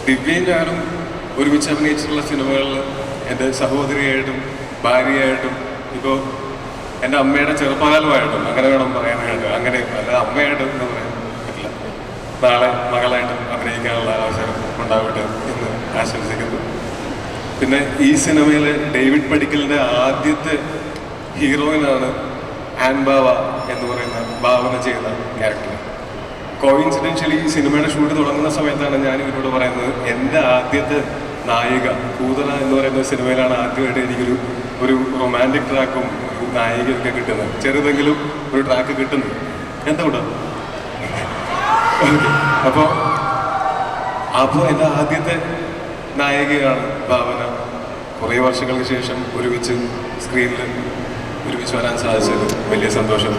ദിവ്യയും ഞാനും ഒരുമിച്ച് അഭിനയിച്ചിട്ടുള്ള സിനിമകളിൽ എൻ്റെ സഹോദരിയായിട്ടും ഭാര്യയായിട്ടും ഇപ്പോൾ എൻ്റെ അമ്മയുടെ ചെറുപ്പകാലമായിട്ടും അങ്ങനെ വേണം പറയാനായിട്ട്, അങ്ങനെ അല്ല അമ്മയായിട്ടും എന്ന് പറയാൻ പറ്റില്ല. നാളെ മകളായിട്ടും അഭിനയിക്കാനുള്ള അവസരം ഉണ്ടാവട്ടെ എന്ന് ആശംസിക്കുന്നു. പിന്നെ ഈ സിനിമയിൽ ഡേവിഡ് പടിക്കലിൻ്റെ ആദ്യത്തെ ഹീറോയിനാണ് ആൻ ബാവ എന്ന് പറയുന്ന ഭാവന ചെയ്യുന്ന ക്യാരക്ടർ. കോയിൻസിഡൻഷ്യലി ഈ സിനിമയുടെ ഷൂട്ട് തുടങ്ങുന്ന സമയത്താണ് ഞാൻ ഇവരോട് പറയുന്നത് എൻ്റെ ആദ്യത്തെ നായിക കൂതറ എന്ന് പറയുന്ന സിനിമയിലാണ് ആദ്യമായിട്ട് എനിക്കൊരു റൊമാൻറ്റിക് ട്രാക്കും ഒരു നായികയൊക്കെ കിട്ടുന്നത്, ചെറുതെങ്കിലും ഒരു ട്രാക്ക് കിട്ടുന്നത്. എന്തുകൊണ്ടാണ് അപ്പോൾ എൻ്റെ ആദ്യത്തെ നായികയാണ് ഭാവന. കുറേ വർഷങ്ങൾക്ക് ശേഷം ഒരുമിച്ച് സ്ക്രീനിൽ ഒരുമിച്ച് വരാൻ സാധിച്ചത് വലിയ സന്തോഷം.